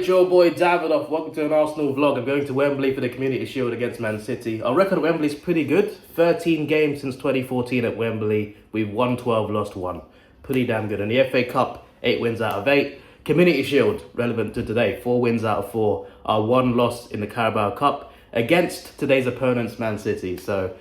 it's your boy Davidoff. Welcome to an Arsenal vlog. I'm going to Wembley for the Community Shield against Man City. Our record at Wembley is pretty good. 13 games since 2014 at Wembley. We've won 12, lost 1. Pretty damn good. In the FA Cup, 8 wins out of 8. Community Shield, relevant to today, 4 wins out of 4. Our 1 loss in the Carabao Cup against today's opponents, Man City. So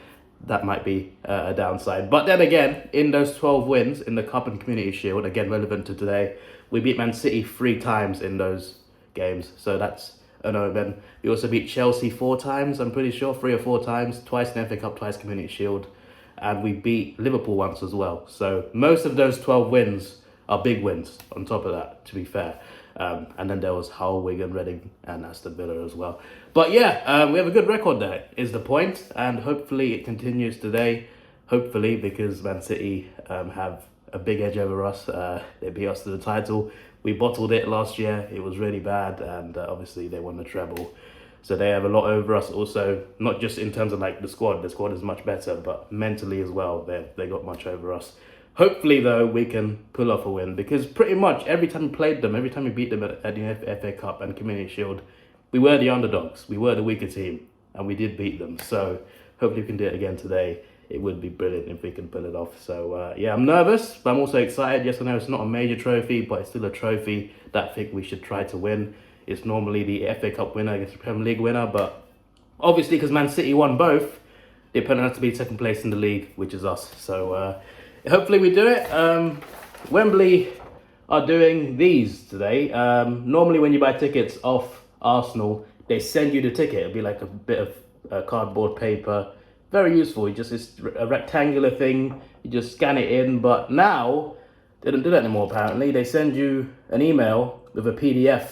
that might be a downside. But then again, in those 12 wins in the Cup and Community Shield, again relevant to today, we beat Man City 3 times in those games. So that's an omen. We also beat Chelsea 4 times, I'm pretty sure, 3 or 4 times. Twice in the FA Cup, twice Community Shield. And we beat Liverpool once as well. So most of those 12 wins are big wins on top of that, to be fair. And then there was Hull, Wigan, Reading, and Aston Villa as well. But yeah, we have a good record there, is the point. And hopefully it continues today. Hopefully, because Man City have a big edge over us. They beat us to the title. We bottled it last year. It was really bad. And obviously they won the treble. So they have a lot over us also, not just in terms of like the squad. The squad is much better, but mentally as well, they got much over us. Hopefully, though, we can pull off a win, because pretty much every time we played them, every time we beat them at the FA Cup and Community Shield, we were the underdogs. We were the weaker team, and we did beat them. So hopefully we can do it again today. It would be brilliant if we can pull it off. So yeah, I'm nervous, but I'm also excited. Yes, I know it's not a major trophy, but it's still a trophy that I think we should try to win. It's normally the FA Cup winner against the Premier League winner, but obviously because Man City won both, the opponent has to be second place in the league, which is us. So hopefully we do it. Wembley are doing these today. Normally when you buy tickets off Arsenal, they send you the ticket. It'll be like a bit of cardboard paper. Very useful. It's a rectangular thing. You just scan it in. But now, they don't do that anymore apparently. They send you an email with a PDF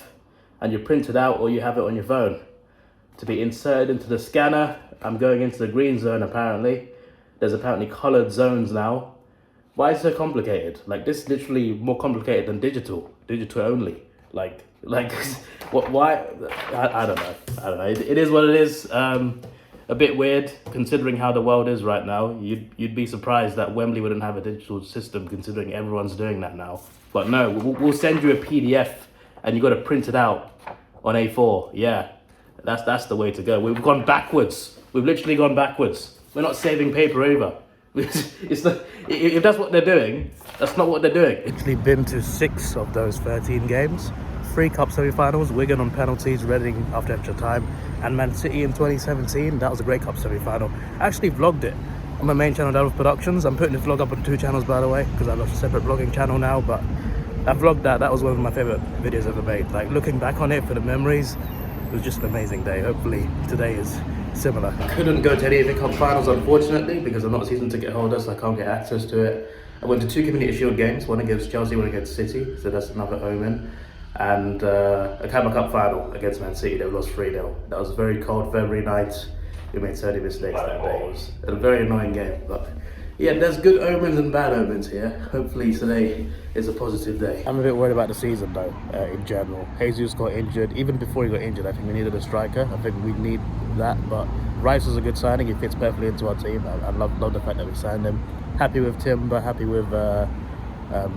and you print it out or you have it on your phone to be inserted into the scanner. I'm going into the green zone apparently. There's apparently coloured zones now. Why is it so complicated? Like, this is literally more complicated than digital only. Like what? Why? I don't know. It is what it is. A bit weird considering how the world is right now. You'd be surprised that Wembley wouldn't have a digital system considering everyone's doing that now. But no, we'll send you a PDF and you got to print it out on A4. Yeah, that's the way to go. We've gone backwards. We've literally gone backwards. We're not saving paper over. If that's what they're doing, that's not what they're doing. Actually been to 6 of those 13 games. 3 cup semi-finals, Wigan on penalties, Reading after extra time, and Man City in 2017. That was a great cup semi-final. I actually vlogged it on my main channel, Davidoff Productions. I'm putting this vlog up on 2 channels, by the way, because I've got a separate vlogging channel now, but I vlogged that. That was one of my favorite videos ever made. Like, looking back on it for the memories, it was just an amazing day. Hopefully today is similar. Couldn't go to any of the cup finals, unfortunately, because I'm not a season ticket holder, so I can't get access to it. I went to 2 Community Shield games, one against Chelsea, one against City, so that's another omen. And a Camcorder Cup final against Man City. They lost 3-0. That was a very cold February night. We made 30 mistakes that day. It was a very annoying game, but yeah, there's good omens and bad omens here. Hopefully today is a positive day. I'm a bit worried about the season though, in general. Jesus got injured. Even before he got injured, I think we needed a striker. I think we need that, but Rice was a good signing. He fits perfectly into our team. I love the fact that we signed him. Happy with Timber, happy with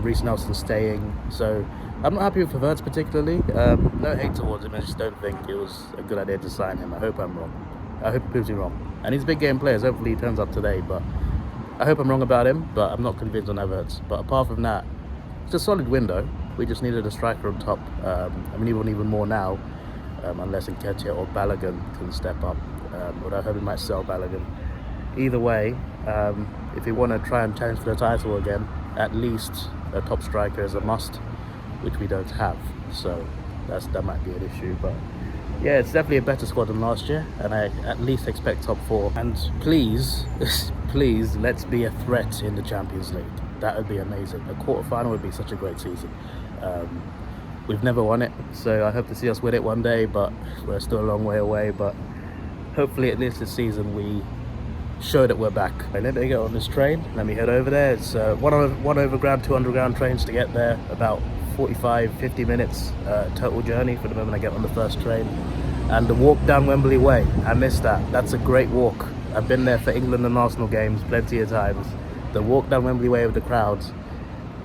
Reece Nelson staying. So I'm not happy with Havertz particularly. No hate towards him, I just don't think it was a good idea to sign him. I hope I'm wrong. I hope he proves me wrong. And he's a big game player, so hopefully he turns up today, but I hope I'm wrong about him, but I'm not convinced on Havertz. But apart from that, it's a solid window. We just needed a striker on top. I mean, even more now, unless Nketiah or Balogun can step up. Although I hope we might sell Balogun. Either way, if we want to try and challenge for the title again, at least a top striker is a must, which we don't have. So that might be an issue. But yeah, it's definitely a better squad than last year, and I at least expect top 4. And please, please, let's be a threat in the Champions League. That would be amazing. A quarter-final would be such a great season. We've never won it, so I hope to see us win it one day, but we're still a long way away. But hopefully at least this season we show that we're back. Let me get on this train. Let me head over there. It's one overground, 2 underground trains to get there. About 45-50 minutes total journey for the moment I get on the first train. And the walk down Wembley Way, I missed that. That's a great walk. I've been there for England and Arsenal games plenty of times. The walk down Wembley Way with the crowds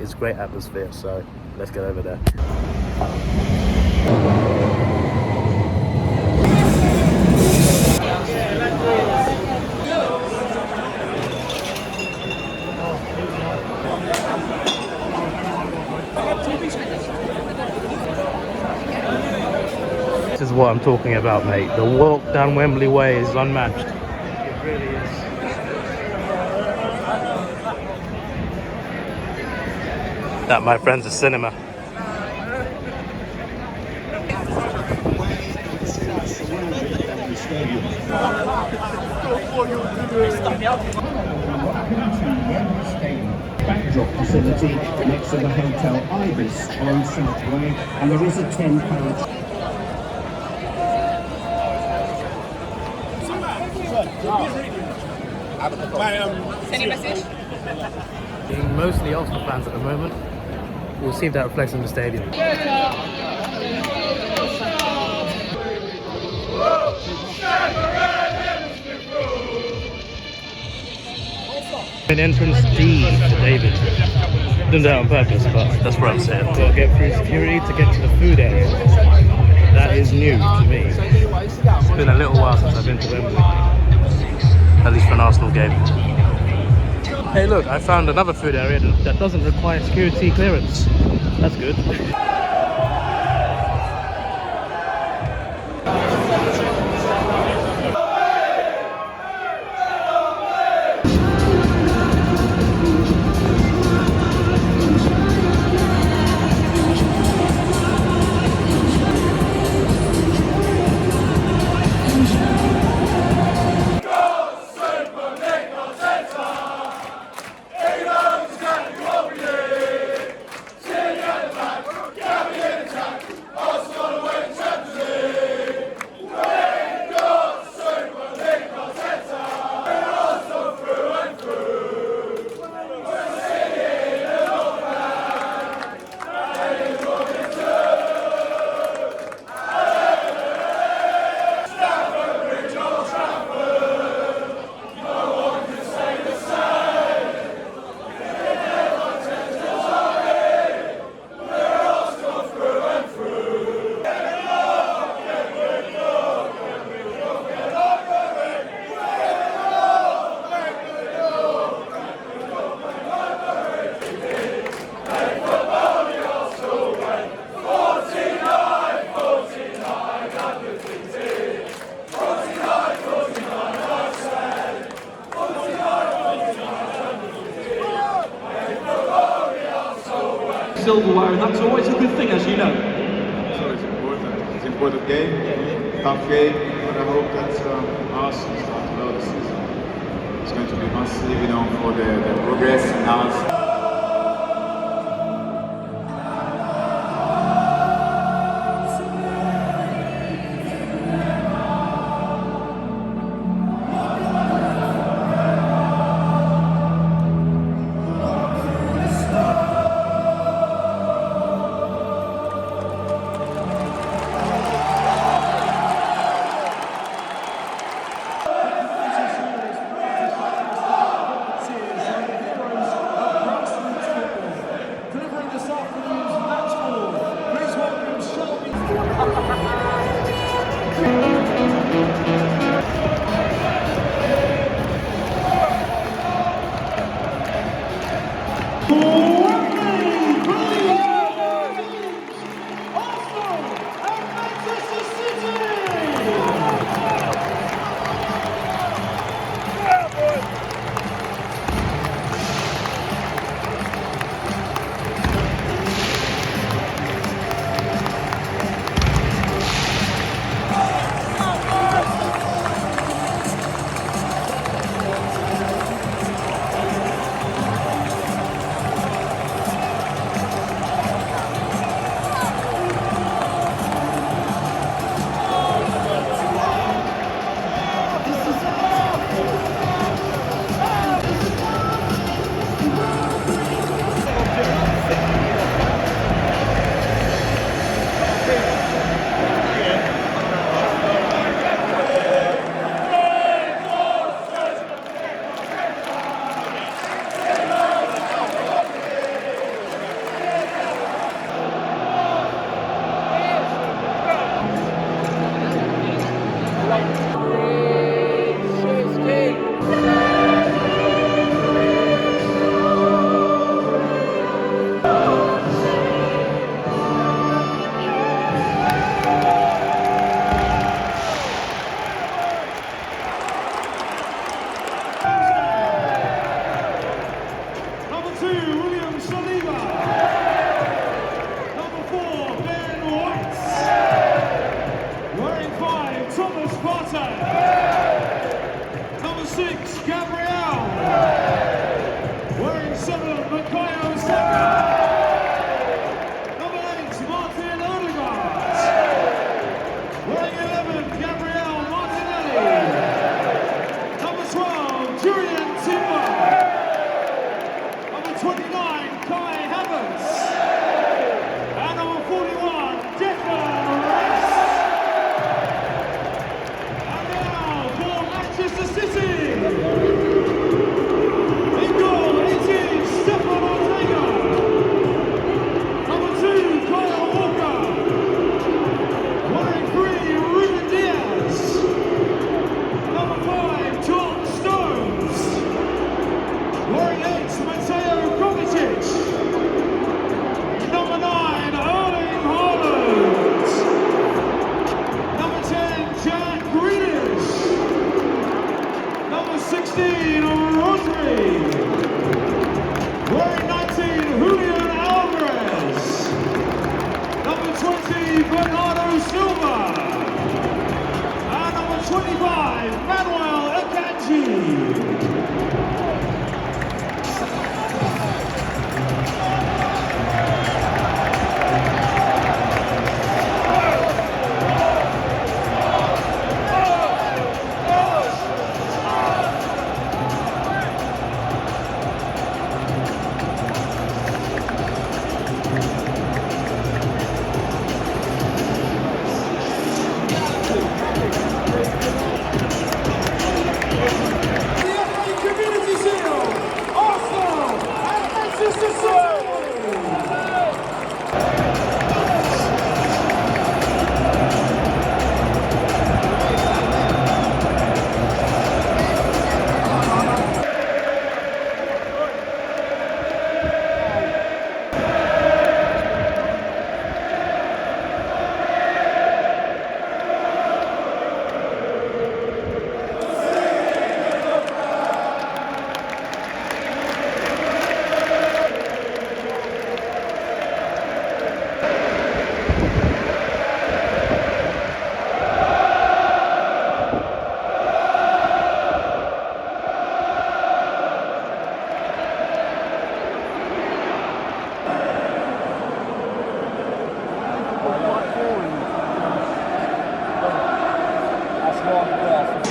is great atmosphere, so let's get over there. This is what I'm talking about, mate. The walk down Wembley Way is unmatched. It really is. That, my friends, is cinema. Backdrop facility next to the Hotel Ibis on Southway, and there is a £10. Any message? Being mostly Arsenal fans at the moment. We'll see if that reflects in the stadium. An entrance D for David. Done that on purpose, but that's what I'm saying. Gotta get through security to get to the food area. That is new to me. It's been a little while since I've been to Wembley. At least for an Arsenal game. Hey look, I found another food area that doesn't require security clearance. That's good. Silverware, and that's always a good thing, as you know. So it's important. It's an important game, tough game, but I hope that us start well this season. It's going to be massive, you know, for the progress in us.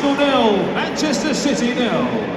Arsenal 0, Manchester City 0.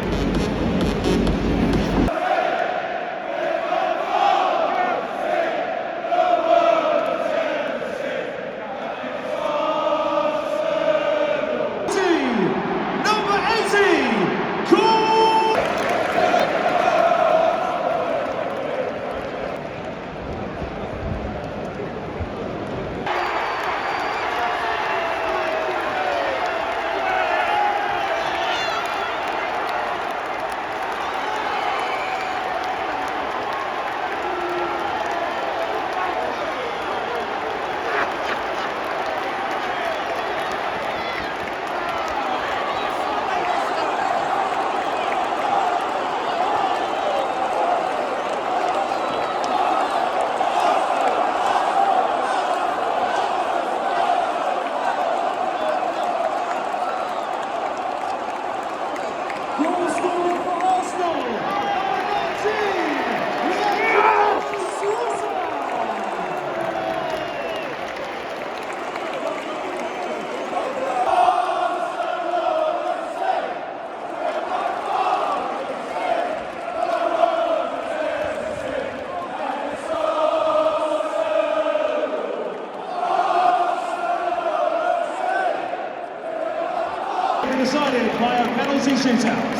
Decided by a penalty shootout.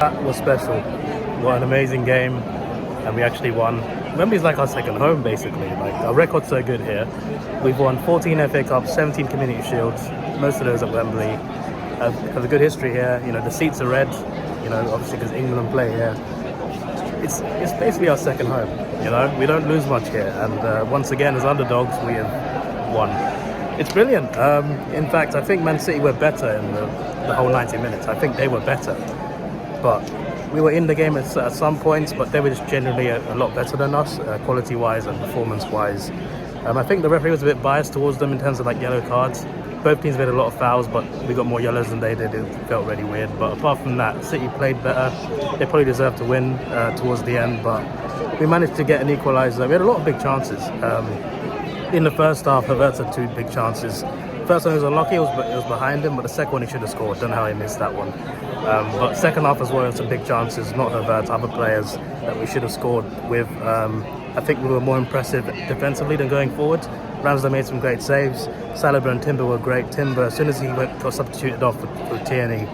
That was special. What an amazing game, and we actually won. Wembley's like our second home, basically. Like, our record's so good here. We've won 14 FA Cups, 17 Community Shields, most of those at Wembley. Have a good history here. You know, the seats are red, you know, obviously because England play here. It's basically our second home, you know. We don't lose much here, and once again, as underdogs, we have won. It's brilliant. In fact, I think Man City were better in the whole 90 minutes. I think they were better. But we were in the game at some points, but they were just generally a lot better than us, quality-wise and performance-wise. I think the referee was a bit biased towards them in terms of like yellow cards. Both teams made a lot of fouls, but we got more yellows than they did. It felt really weird. But apart from that, City played better. They probably deserved to win towards the end, but we managed to get an equaliser. We had a lot of big chances. In the first half, Havertz had 2 big chances. First one was unlucky, it was behind him, but the second one he should have scored. Don't know how he missed that one. But second half as well, some big chances, not Havertz, other players that we should have scored with. I think we were more impressive defensively than going forward. Ramsdale made some great saves. Saliba and Timber were great. Timber, as soon as he got substituted off with Tierney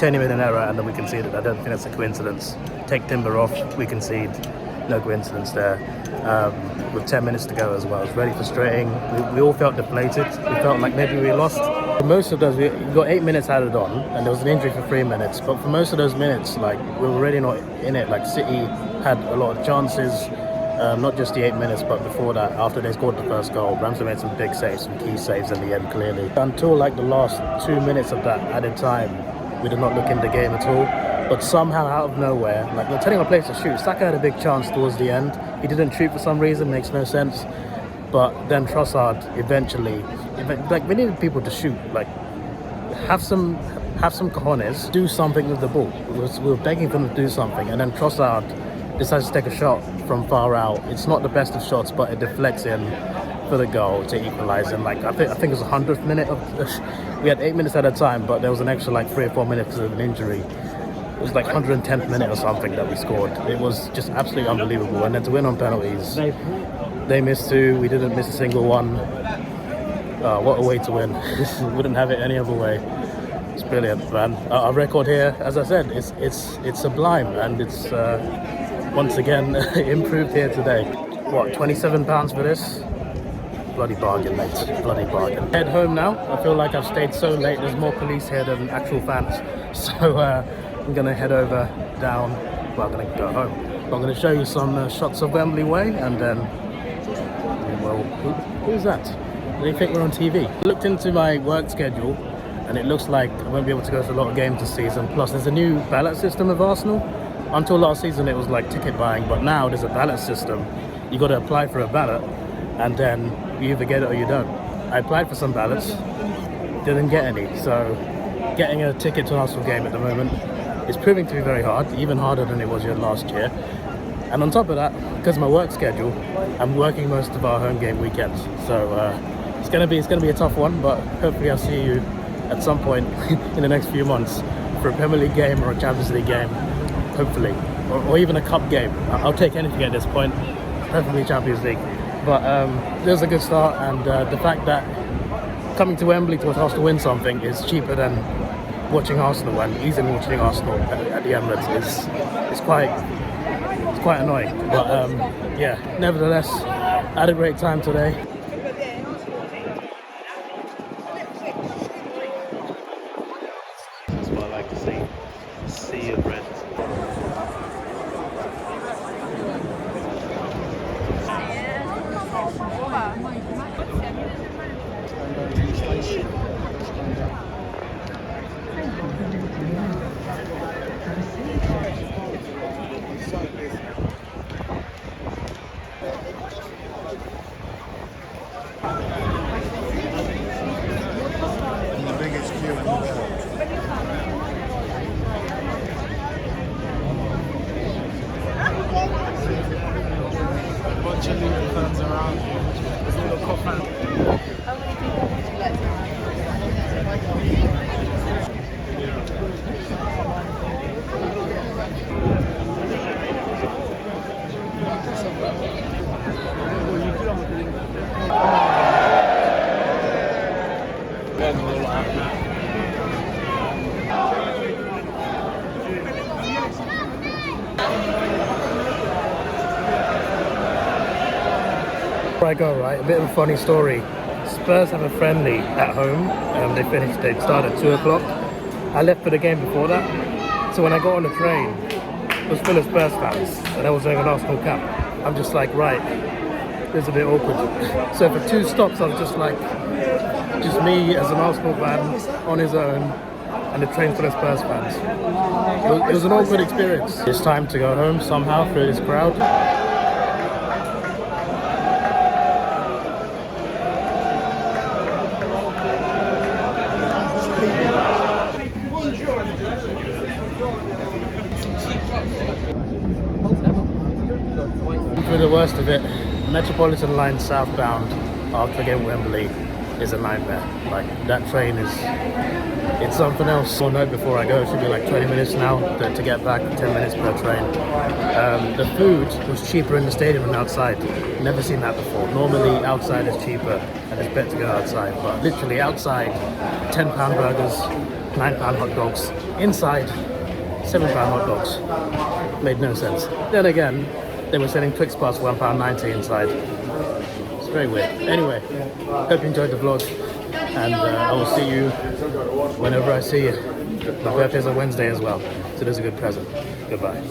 made an error and then we conceded. I don't think that's a coincidence. Take Timber off, we concede. No coincidence there. With 10 minutes to go as well. It was really frustrating. We all felt deflated. We felt like maybe we lost. For most of those, we got 8 minutes added on, and there was an injury for 3 minutes. But for most of those minutes, like, we were really not in it. Like, City had a lot of chances, not just the 8 minutes, but before that, after they scored the first goal, Ramsdale made some big saves, some key saves in the end, clearly. Until like the last 2 minutes of that added time, we did not look in the game at all. But somehow, out of nowhere, like, they're telling our players to shoot. Saka had a big chance towards the end. He didn't shoot for some reason, makes no sense. But then Trossard eventually, like, we needed people to shoot. Like, have some cojones, do something with the ball. We were begging for them to do something, and then Trossard decides to take a shot from far out. It's not the best of shots, but it deflects in for the goal to equalise. And like, I think it was the 100th minute of. We had 8 minutes at a time, but there was an extra like 3 or 4 minutes of an injury. It was like 110th minute or something that we scored. It was just absolutely unbelievable. And then to win on penalties, they missed 2. We didn't miss a single one. What a way to win! Wouldn't have it any other way. It's brilliant, man. Our record here, as I said, it's sublime, and it's once again improved here today. What, £27 for this? Bloody bargain, mate. Bloody bargain. Head home now. I feel like I've stayed so late. There's more police here than actual fans. So I'm gonna head over down. Well, I'm gonna go home. I'm gonna show you some shots of Wembley Way, and then well, who's that? Do you think we're on TV? I looked into my work schedule, and it looks like I won't be able to go to a lot of games this season. Plus, there's a new ballot system of Arsenal. Until last season, it was like ticket buying, but now there's a ballot system. You got to apply for a ballot, and then you either get it or you don't. I applied for some ballots, didn't get any. So, getting a ticket to an Arsenal game at the moment is proving to be very hard, even harder than it was last year. And on top of that, because of my work schedule, I'm working most of our home game weekends. So it's gonna be a tough one, but hopefully I'll see you at some point in the next few months for a Premier League game or a Champions League game, hopefully, or even a cup game. I'll take anything at this point, preferably Champions League. But it was a good start, and the fact that coming to Wembley to watch Arsenal win something is cheaper than watching Arsenal, and easily watching Arsenal at the Emirates is quite annoying. But yeah, nevertheless, I had a great time today. That's what I like to see. Sea of red. The biggest queue in the world. A bunch of Luton fans around here. There's a little cop fan. Before I go, right, a bit of a funny story. Spurs have a friendly at home. They started at 2 o'clock. I left for the game before that. So when I got on the train, it was full of Spurs fans, and I was wearing an Arsenal cap. I'm just like, right, it's a bit awkward. So for 2 stops, I was just like, just me as an Arsenal fan on his own, and the train full of Spurs fans. It was an awkward experience. It's time to go home somehow through this crowd. For the worst of it, Metropolitan line southbound after again Wembley is a nightmare. Like, that train it's something else. One note before I go, it should be like 20 minutes now to get back, 10 minutes per train. The food was cheaper in the stadium than outside. Never seen that before. Normally outside is cheaper and it's better to go outside, but literally outside, £10 burgers, £9 hot dogs. Inside, £7 hot dogs. Made no sense. Then again, they were selling Twix bars for £1.90 inside. It's very weird. Anyway, hope you enjoyed the vlog, and I will see you whenever I see you. My birthday's on Wednesday as well, so there's a good present. Goodbye.